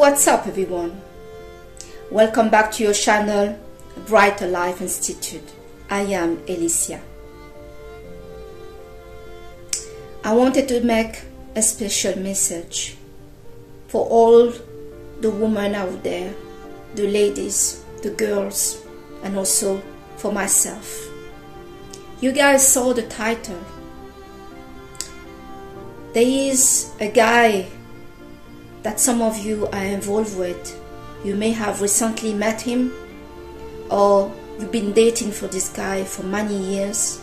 What's up, everyone? Welcome back to your channel, Brighter Life Institute. I am Alicia. I wanted to make a special message for all the women out there, the ladies, the girls, and also for myself. You guys saw the title. There is a guy that some of you are involved with. You may have recently met him, or you've been dating for this guy for many years.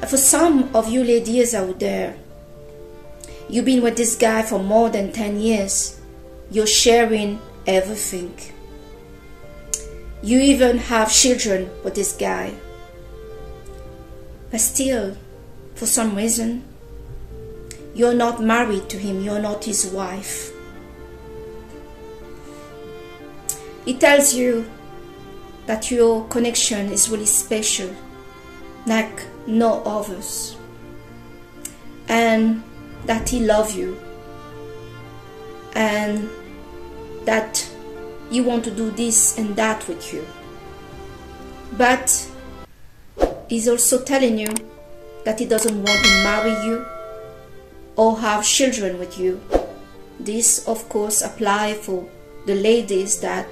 For some of you ladies out there, you've been with this guy for more than 10 years. You're sharing everything. You even have children with this guy. But still, for some reason, you're not married to him, you're not his wife. He tells you that your connection is really special, like no others, and that he loves you, and that he wants to do this and that with you. But he's also telling you that he doesn't want to marry you or have children with you. This of course applies for the ladies that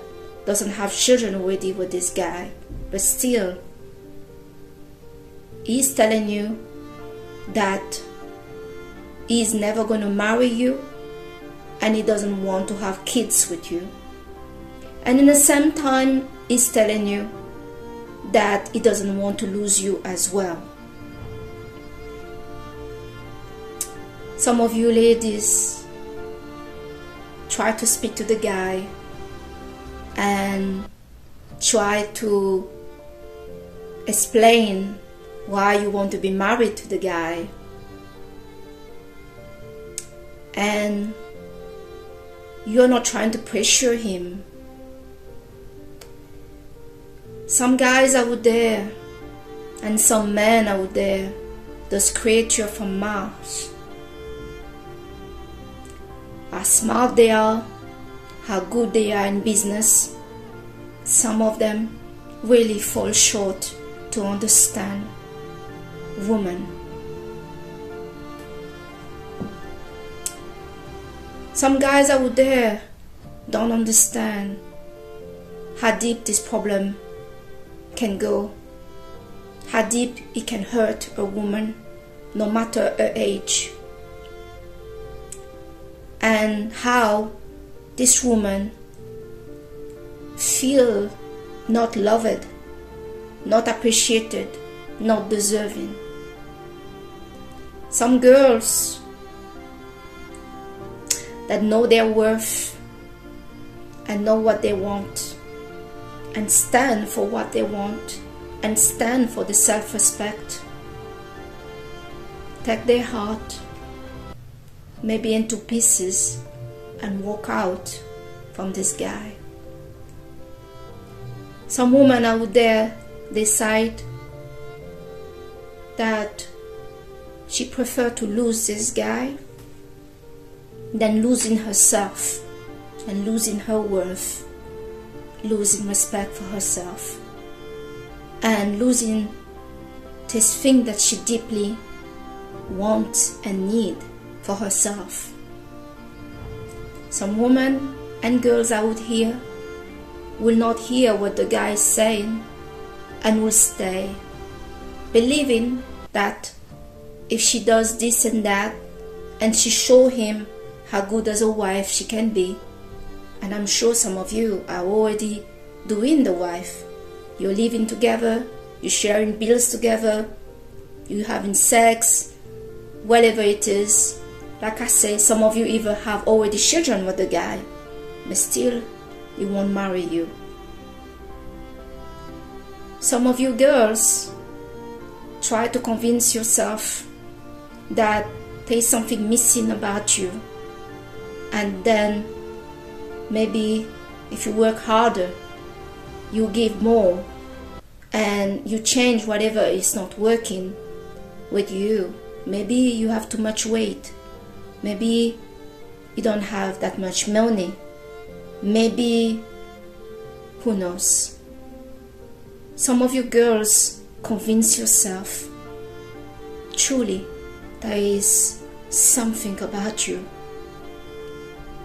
doesn't have children already with this guy, but still he's telling you that he's never going to marry you and he doesn't want to have kids with you. And in the same time, he's telling you that he doesn't want to lose you as well. Some of you ladies try to speak to the guy and try to explain why you want to be married to the guy. And you're not trying to pressure him. Some guys out there and some men out there, those creatures from Mars, how smart they are, how good they are in business, some of them really fall short to understand women. Some guys out there don't understand how deep this problem can go, how deep it can hurt a woman, no matter her age, and how this woman feel not loved, not appreciated, not deserving. Some girls that know their worth and know what they want and stand for what they want and stand for the self-respect, take their heart maybe into pieces and walk out from this guy. Some women out there decide that she prefers to lose this guy than losing herself and losing her worth, losing respect for herself, and losing this thing that she deeply wants and needs for herself. Some women and girls out here will not hear what the guy is saying and will stay, believing that if she does this and that and she show him how good as a wife she can be, and I'm sure some of you are already doing the wife. You're living together, you're sharing bills together, you're having sex, whatever it is. Like I say, some of you even have already children with the guy, but still he won't marry you. Some of you girls try to convince yourself that there is something missing about you, and then maybe if you work harder, you give more and you change whatever is not working with you. Maybe you have too much weight, maybe you don't have that much money, Maybe, who knows? Some of you girls convince yourself truly there is something about you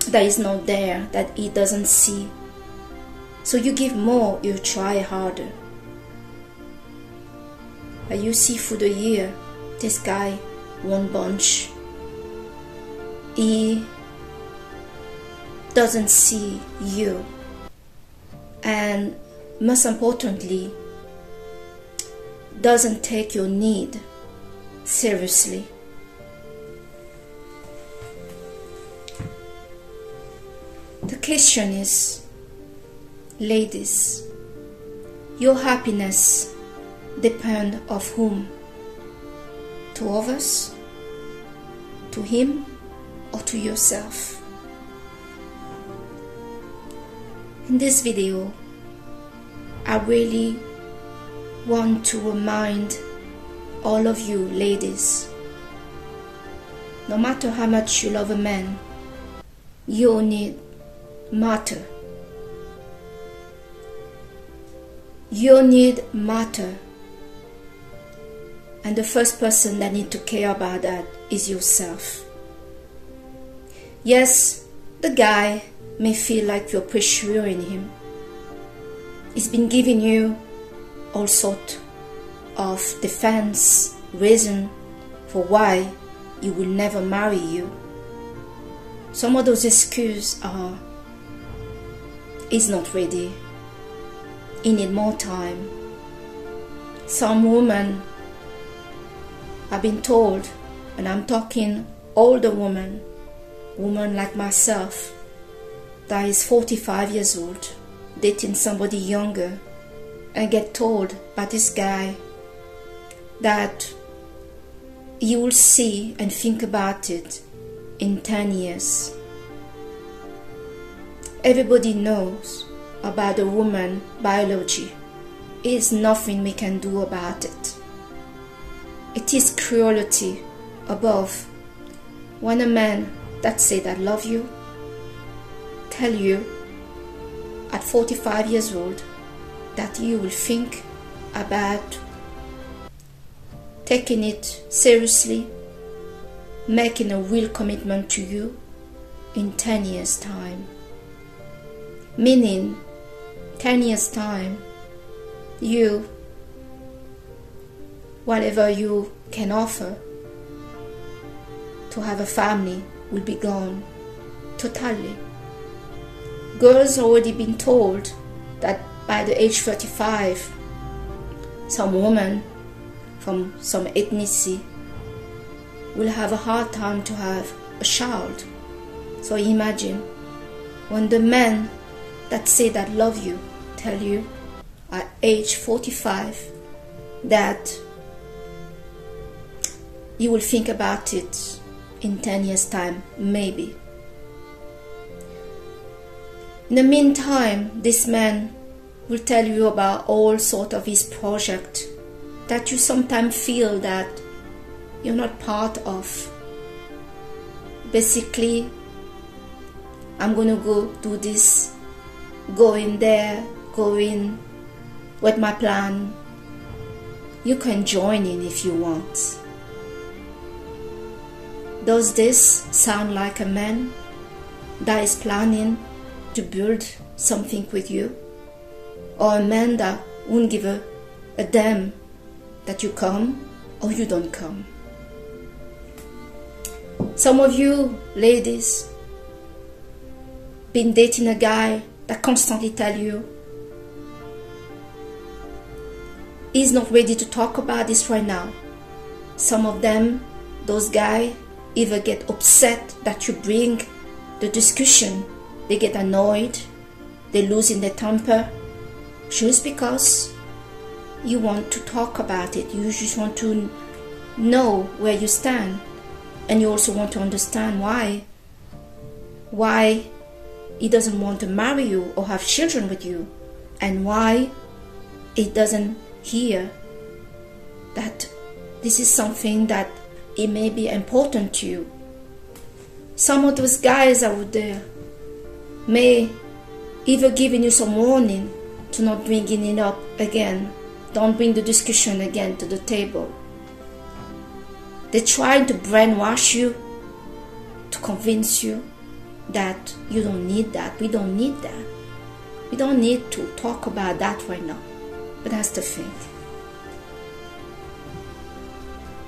that is not there, that he doesn't see. So you give more, you try harder. But you see through the year, this guy won't budge. He doesn't see you. And most importantly, doesn't take your need seriously. The question is, ladies, your happiness depends of whom? To others? To him? Or to yourself? In this video, I really want to remind all of you ladies, no matter how much you love a man, your need matter. Your need matter. And the first person that need to care about that is yourself. Yes, the guy may feel like you're pressuring him. He's been giving you all sorts of defense, reason for why he will never marry you. Some of those excuses are, he's not ready, he need more time. Some women have been told, and I'm talking older women like myself, that is 45 years old, dating somebody younger, and get told by this guy that you will see and think about it in 10 years. Everybody knows about the woman biology. There is nothing we can do about it. It is cruelty above when a man that say that love you tell you at 45 years old that you will think about taking it seriously, making a real commitment to you in 10 years time. Meaning 10 years time, you, whatever you can offer to have a family will be gone totally. Girls already been told that by the age 35, some woman from some ethnicity will have a hard time to have a child. So imagine when the men that say that love you tell you at age 45 that you will think about it in 10 years time, maybe. In the meantime, this man will tell you about all sorts of his project that you sometimes feel that you're not part of. Basically, I'm gonna go do this, go in there, go in with my plan. You can join in if you want. Does this sound like a man that is planning to build something with you? Or a man that won't give a damn that you come or you don't come? Some of you ladies been dating a guy that constantly tell you he's not ready to talk about this right now. Some of them, those guys, either get upset that you bring the discussion, they get annoyed, they lose in their temper, just because you want to talk about it. You just want to know where you stand, and you also want to understand why he doesn't want to marry you or have children with you, and why he doesn't hear that this is something that it may be important to you. Some of those guys out there may even giving you some warning to not bringing it up again. Don't bring the discussion again to the table. They're trying to brainwash you, to convince you that you don't need that. We don't need that. We don't need to talk about that right now. But that's the thing.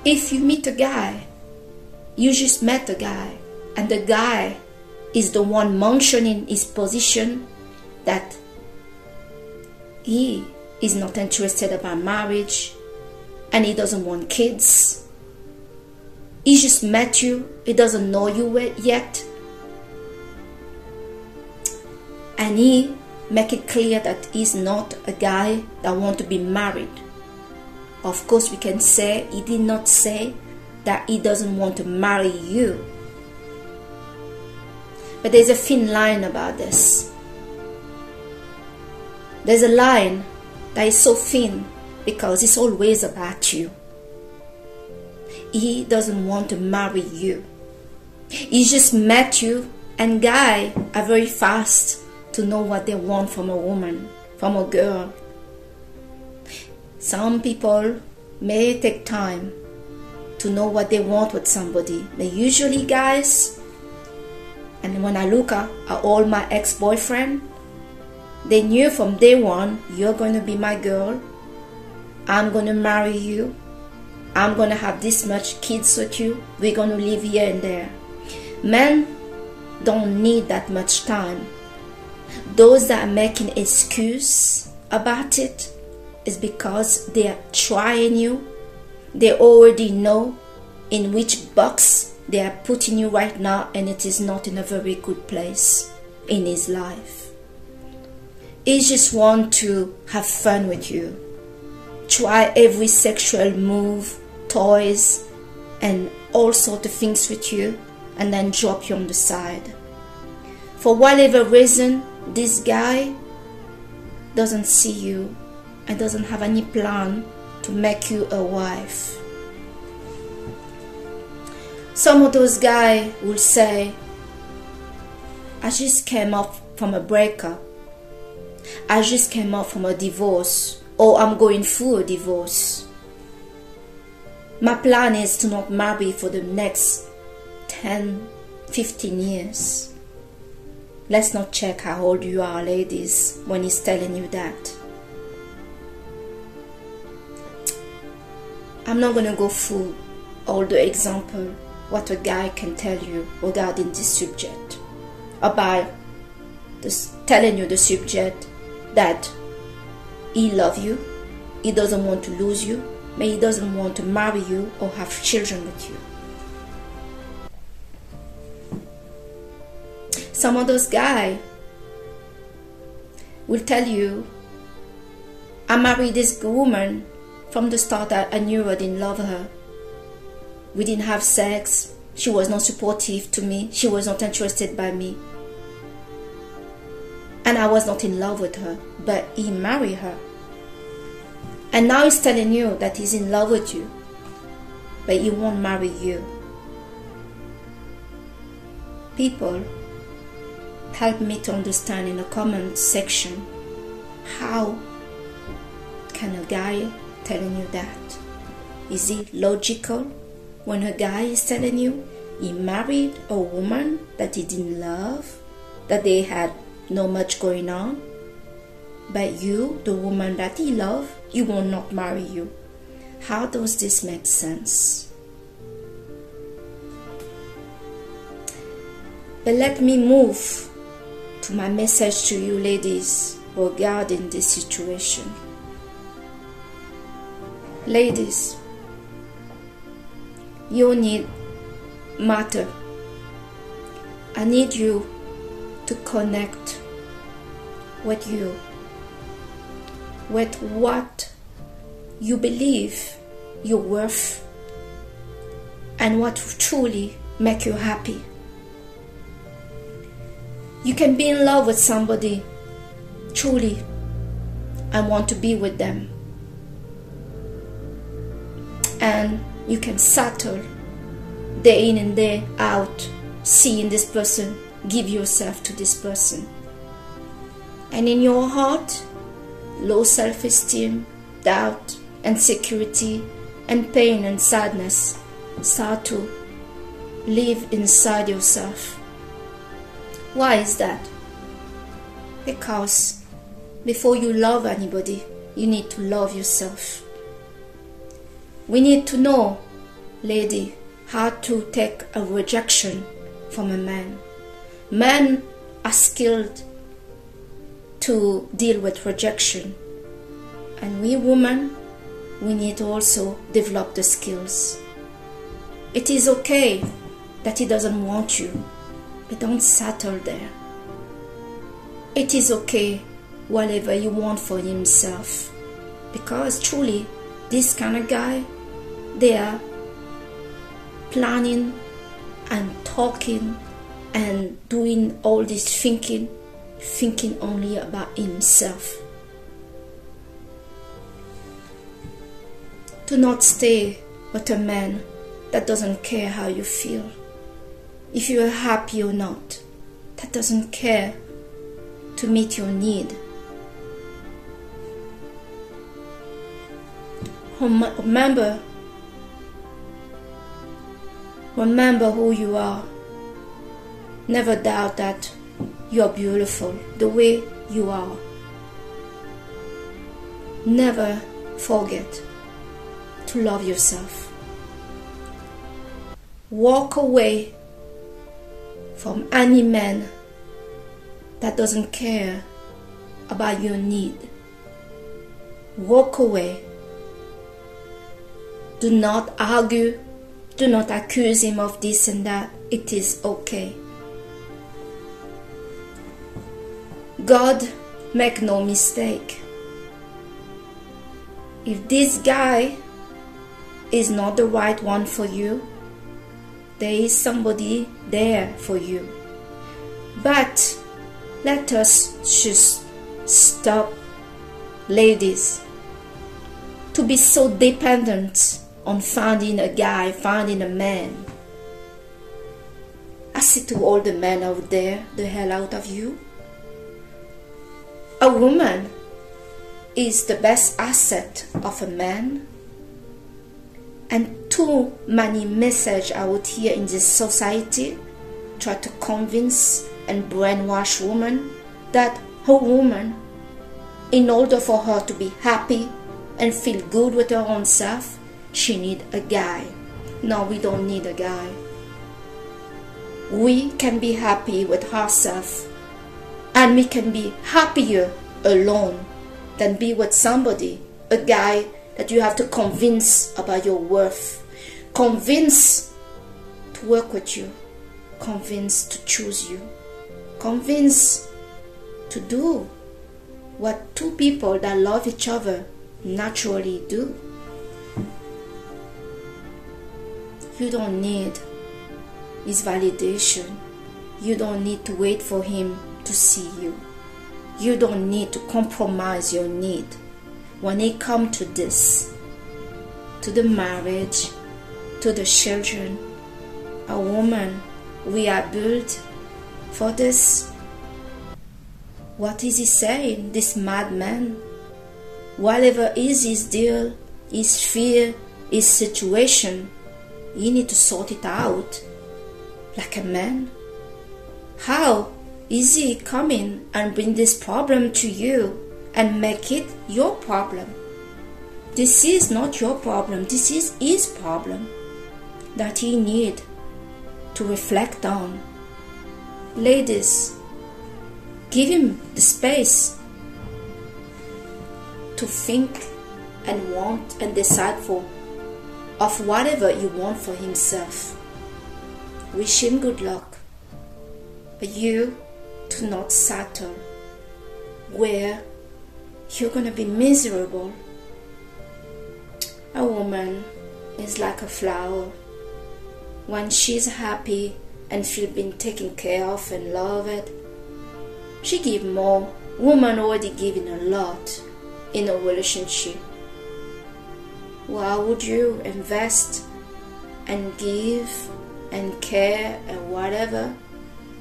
If you meet a guy, you just met a guy, and the guy is the one mentioning his position that he is not interested about marriage and he doesn't want kids. He just met you, he doesn't know you yet, and he make it clear that he's not a guy that want to be married. Of course, we can say he did not say that he doesn't want to marry you. But there's a thin line about this. There's a line that is so thin because it's always about you. He doesn't want to marry you. He just met you, and guys are very fast to know what they want from a woman, from a girl. Some people may take time to know what they want with somebody. But usually guys, and when I look at all my ex-boyfriends, they knew from day one, you're going to be my girl. I'm going to marry you. I'm going to have this much kids with you. We're going to live here and there. Men don't need that much time. Those that are making excuse about it is because they are trying you. They already know in which box they are putting you right now, and it is not in a very good place in his life. He just want to have fun with you. Try every sexual move, toys, and all sorts of things with you, and then drop you on the side. For whatever reason, this guy doesn't see you and doesn't have any plan to make you a wife. Some of those guys will say, I just came up from a breakup. I just came up from a divorce, or I'm going through a divorce. My plan is to not marry for the next 10, 15 years. Let's not check how old you are, ladies, when he's telling you that. I'm not going to go through all the example what a guy can tell you regarding this subject. About telling you the subject that he loves you, he doesn't want to lose you, but he doesn't want to marry you or have children with you. Some of those guys will tell you, I married this woman from the start. I knew I didn't love her. We didn't have sex. She was not supportive to me. She was not interested by me. And I was not in love with her. But he married her. And now he's telling you that he's in love with you. But he won't marry you. People, help me to understand in the comment section, how can a guy telling you that? Is it logical when a guy is telling you he married a woman that he didn't love, that they had not much going on, but you, the woman that he loved, he will not marry you? How does this make sense? But let me move to my message to you ladies regarding this situation. Ladies, your need matter. I need you to connect with you, with what you believe you're worth and what truly make you happy. You can be in love with somebody truly and want to be with them, and you can settle day in and day out, seeing this person, give yourself to this person. And in your heart, low self-esteem, doubt, insecurity, and pain and sadness start to live inside yourself. Why is that? Because before you love anybody, you need to love yourself. We need to know, lady, how to take a rejection from a man. Men are skilled to deal with rejection, and we women, we need to also develop the skills. It is okay that he doesn't want you, but don't settle there. It is okay whatever you want for himself, because truly this kind of guy, they are planning and talking and doing all this thinking only about himself. Do not stay with a man that doesn't care how you feel. If you are happy or not, that doesn't care to meet your need. Remember who you are. Never doubt that you are beautiful the way you are. Never forget to love yourself. Walk away from any man that doesn't care about your need. Walk away. Do not argue. Do not accuse him of this and that. It is okay. God make no mistake. If this guy is not the right one for you, there is somebody there for you. But let us just stop, ladies, to be so dependent on finding a guy, finding a man. I say to all the men out there, the hell out of you. A woman is the best asset of a man. And too many messages out here in this society try to convince and brainwash women that a woman, in order for her to be happy and feel good with her own self, she needs a guy. No, we don't need a guy. We can be happy with ourselves, and we can be happier alone than be with somebody, a guy that you have to convince about your worth, convince to work with you, convince to choose you, convince to do what two people that love each other naturally do. You don't need his validation. You don't need to wait for him to see you. You don't need to compromise your need. When it comes to this, to the marriage, to the children, a woman, we are built for this. What is he saying, this madman? Whatever is his deal, his fear, his situation, you need to sort it out like a man. How is he coming and bring this problem to you and make it your problem? This is not your problem. This is his problem that he need to reflect on. Ladies, give him the space to think and want and decide for of whatever you want for himself. Wish him good luck, but you do not settle where you're gonna be miserable. A woman is like a flower. When she's happy and feel being taken care of and loved, she give more. Woman already giving a lot in a relationship. Why would you invest and give and care and whatever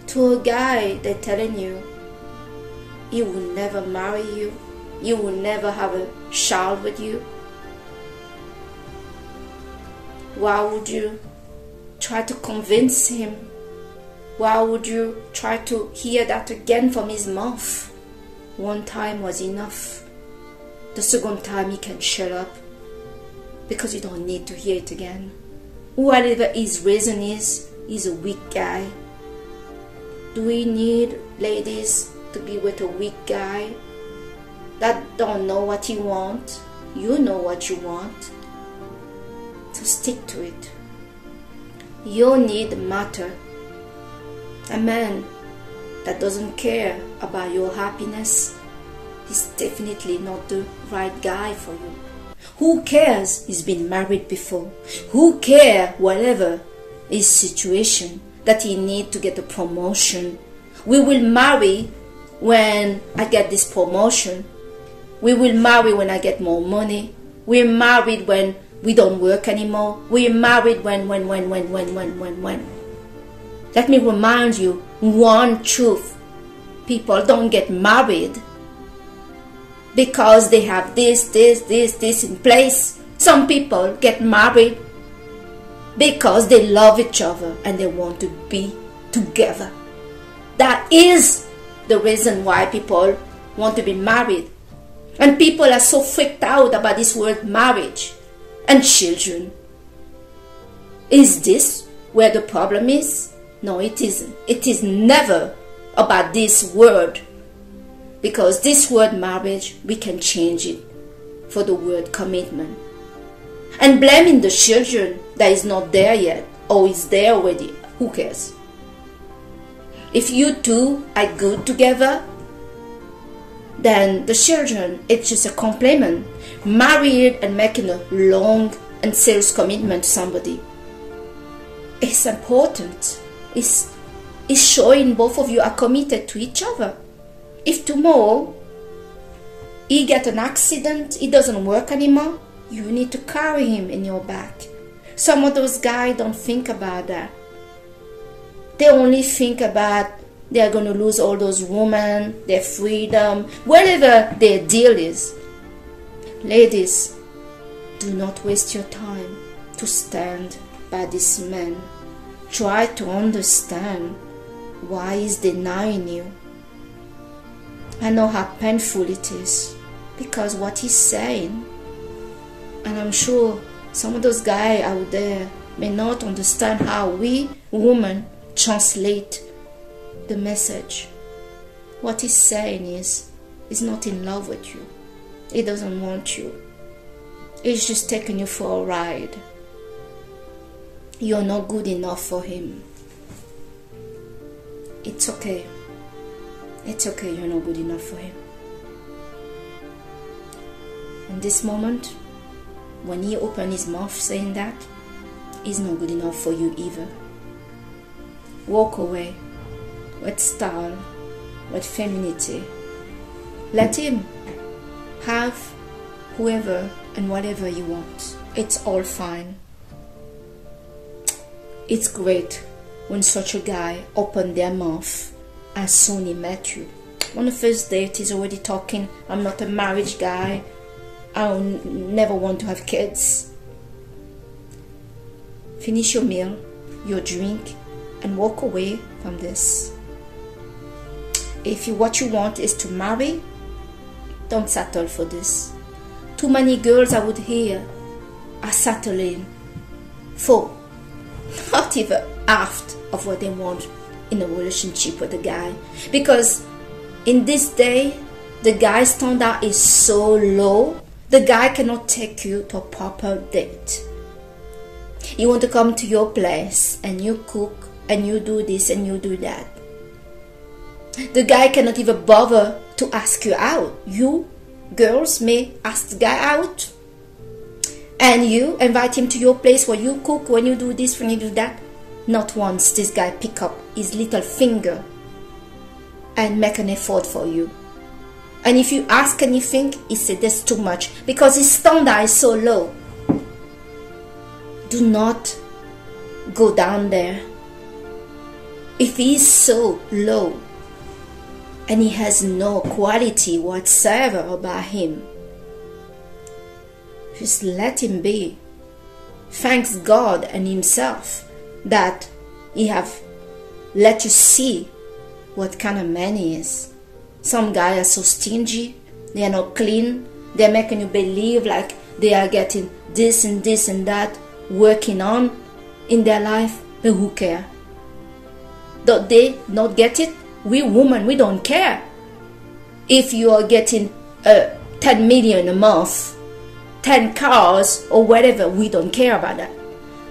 to a guy that telling you he will never marry you. He will never have a child with you. Why would you try to convince him? Why would you try to hear that again from his mouth? One time was enough. The second time he can shut up, because you don't need to hear it again. Whatever his reason is, he's a weak guy. Do we need, ladies, to be with a weak guy that don't know what he wants? You know what you want, so stick to it. Your need matter. A man that doesn't care about your happiness is definitely not the right guy for you. Who cares he's been married before? Who cares whatever his situation that he need to get a promotion? We will marry when I get this promotion. We will marry when I get more money. We're married when we don't work anymore. We're married when. Let me remind you one truth. People don't get married because they have this in place. Some people get married because they love each other and they want to be together. That is the reason why people want to be married. And people are so freaked out about this word marriage and children. Is this where the problem is? No, it isn't. It is never about this word. Because this word marriage, we can change it for the word commitment. And blaming the children that is not there yet or is there already, who cares? If you two are good together, then the children, it's just a complement. Married and making a long and serious commitment to somebody, it's important. It's showing both of you are committed to each other. If tomorrow he get an accident, he doesn't work anymore, you need to carry him in your back. Some of those guys don't think about that. They only think about they're going to lose all those women, their freedom, whatever their deal is. Ladies, do not waste your time to stand by this man. Try to understand why he's denying you. I know how painful it is because what he's saying, and I'm sure some of those guys out there may not understand how we women translate the message. What he's saying is, he's not in love with you. He doesn't want you. He's just taking you for a ride. You're not good enough for him. It's okay. It's okay, you're not good enough for him. In this moment, when he opens his mouth saying that, he's not good enough for you either. Walk away with style, with femininity. Let him have whoever and whatever you want. It's all fine. It's great when such a guy opened their mouth as soon he met you. On the first date, he's already talking, I'm not a marriage guy, I never want to have kids. Finish your meal, your drink, and walk away from this. If what you want is to marry, don't settle for this. Too many girls I would hear are settling for not even half of what they want in a relationship with a guy. Because in this day, the guy standard is so low, the guy cannot take you to a proper date. You want to come to your place and you cook and you do this and you do that. The guy cannot even bother to ask you out. You girls may ask the guy out and you invite him to your place where you cook, when you do this, when you do that. Not once this guy pick up his little finger and make an effort for you. And if you ask anything, he said that's too much because his standard is so low. Do not go down there. If he is so low, and he has no quality whatsoever about him. Just let him be. Thanks God and himself that he have let you see what kind of man he is. Some guys are so stingy, they are not clean, they're making you believe like they are getting this and this and that working on in their life, but who care? Don't they not get it? We women, we don't care. If you are getting 10 million a month, 10 cars or whatever, we don't care about that.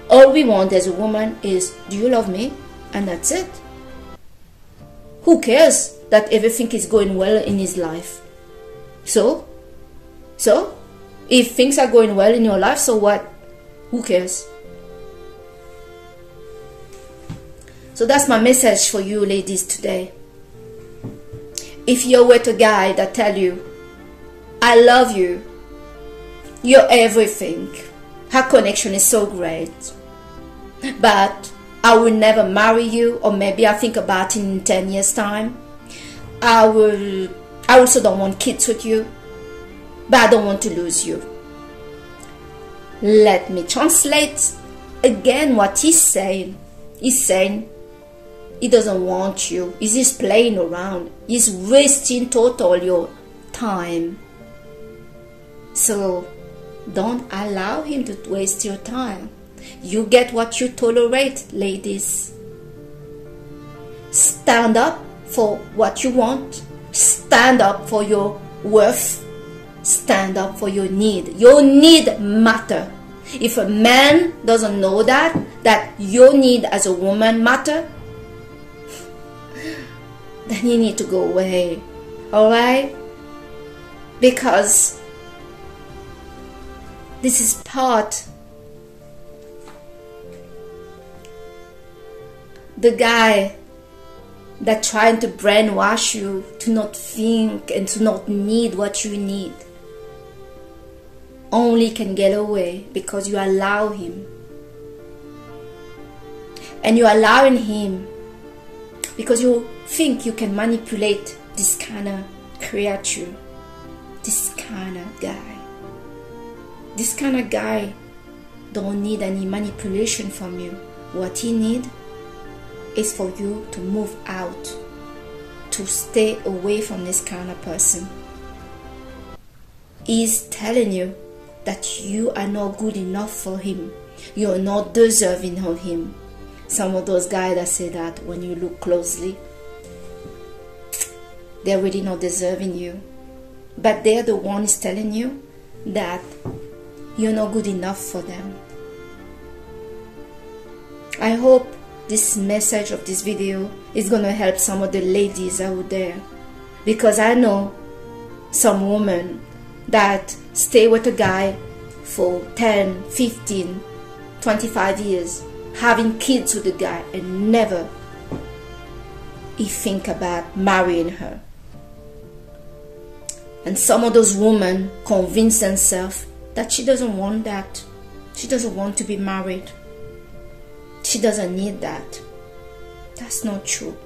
All we want as a woman is, do you love me? And that's it. Who cares that everything is going well in his life? So if things are going well in your life, so what? Who cares? So that's my message for you ladies today. If you're with a guy that tell you, I love you, you're everything, our connection is so great, but I will never marry you, or maybe I'll think about it in 10 years time. I also don't want kids with you, but I don't want to lose you. Let me translate again what he's saying. He's saying he doesn't want you. He's just playing around. He's wasting total your time. So don't allow him to waste your time. You get what you tolerate, ladies. Stand up for what you want. Stand up for your worth. Stand up for your need. Your need matter. If a man doesn't know that your need as a woman matter, then you need to go away. Alright? Because this is part. The guy that trying to brainwash you to not think and to not need what you need only can get away because you allow him. And you're allowing him because you think you can manipulate this kind of creature, this kind of guy. This kind of guy don't need any manipulation from you. What he need is for you to move out, to stay away from this kind of person. He's telling you that you are not good enough for him. You are not deserving of him. Some of those guys that say that, when you look closely, they're really not deserving you. But they're the ones telling you that you're not good enough for them. I hope this message of this video is going to help some of the ladies out there, because I know some women that stay with a guy for 10, 15, 25 years, having kids with the guy, and never he think about marrying her. And some of those women convince themselves that she doesn't want that. She doesn't want to be married. She doesn't need that. That's not true.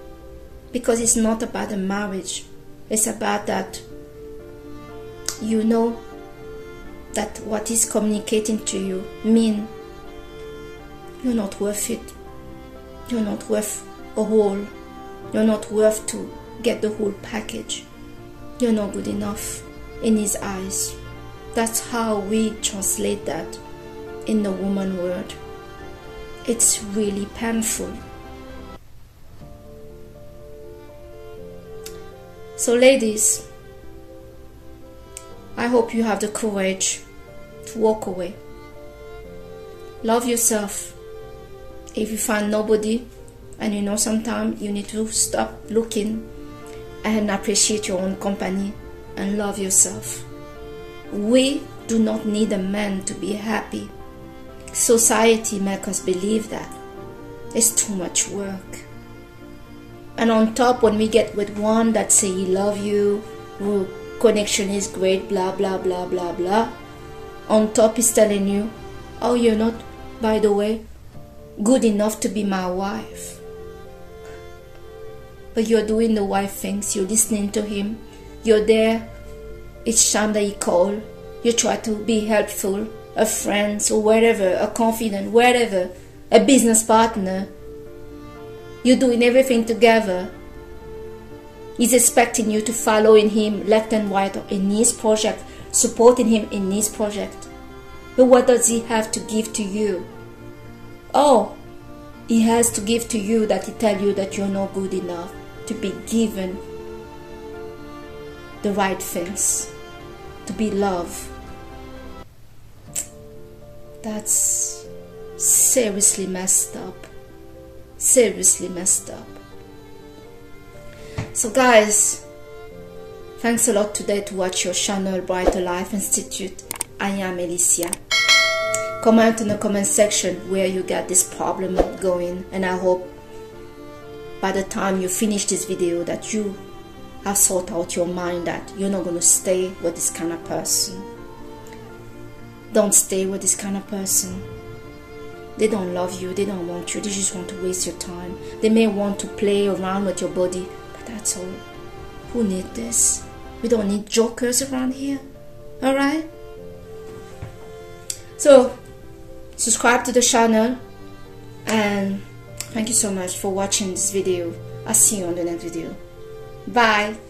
Because it's not about the marriage. It's about that you know that what is communicating to you mean you're not worth it. You're not worth a whole. You're not worth to get the whole package. You're not good enough in his eyes. That's how we translate that in the woman word. It's really painful. So ladies, I hope you have the courage to walk away. Love yourself. If you find nobody, and you know sometimes you need to stop looking and appreciate your own company and love yourself. We do not need a man to be happy. Society makes us believe that. It's too much work. And on top, when we get with one that say he love you, oh, connection is great, blah blah blah blah blah, on top he's telling you, oh, you're not, by the way, good enough to be my wife. but you're doing the right things. You're listening to him. You're there each time that he calls. You try to be helpful, a friend or whatever, a confidant, whatever, a business partner. You're doing everything together. He's expecting you to follow in him left and right in his project, supporting him in his project. But what does he have to give to you? Oh, he has to give to you that he tells you that you're not good enough to be given the right things, to be loved. That's seriously messed up. Seriously messed up. So guys, thanks a lot today to watch your channel Brighter Life Institute. I am Alicia. Comment in the comment section where you got this problem going, and I hope by the time you finish this video that you have sorted out your mind that you're not going to stay with this kind of person. Don't stay with this kind of person. They don't love you, they don't want you, they just want to waste your time. They may want to play around with your body, but that's all. Who needs this? We don't need jokers around here. Alright? So, subscribe to the channel, and thank you so much for watching this video. I'll see you on the next video. Bye.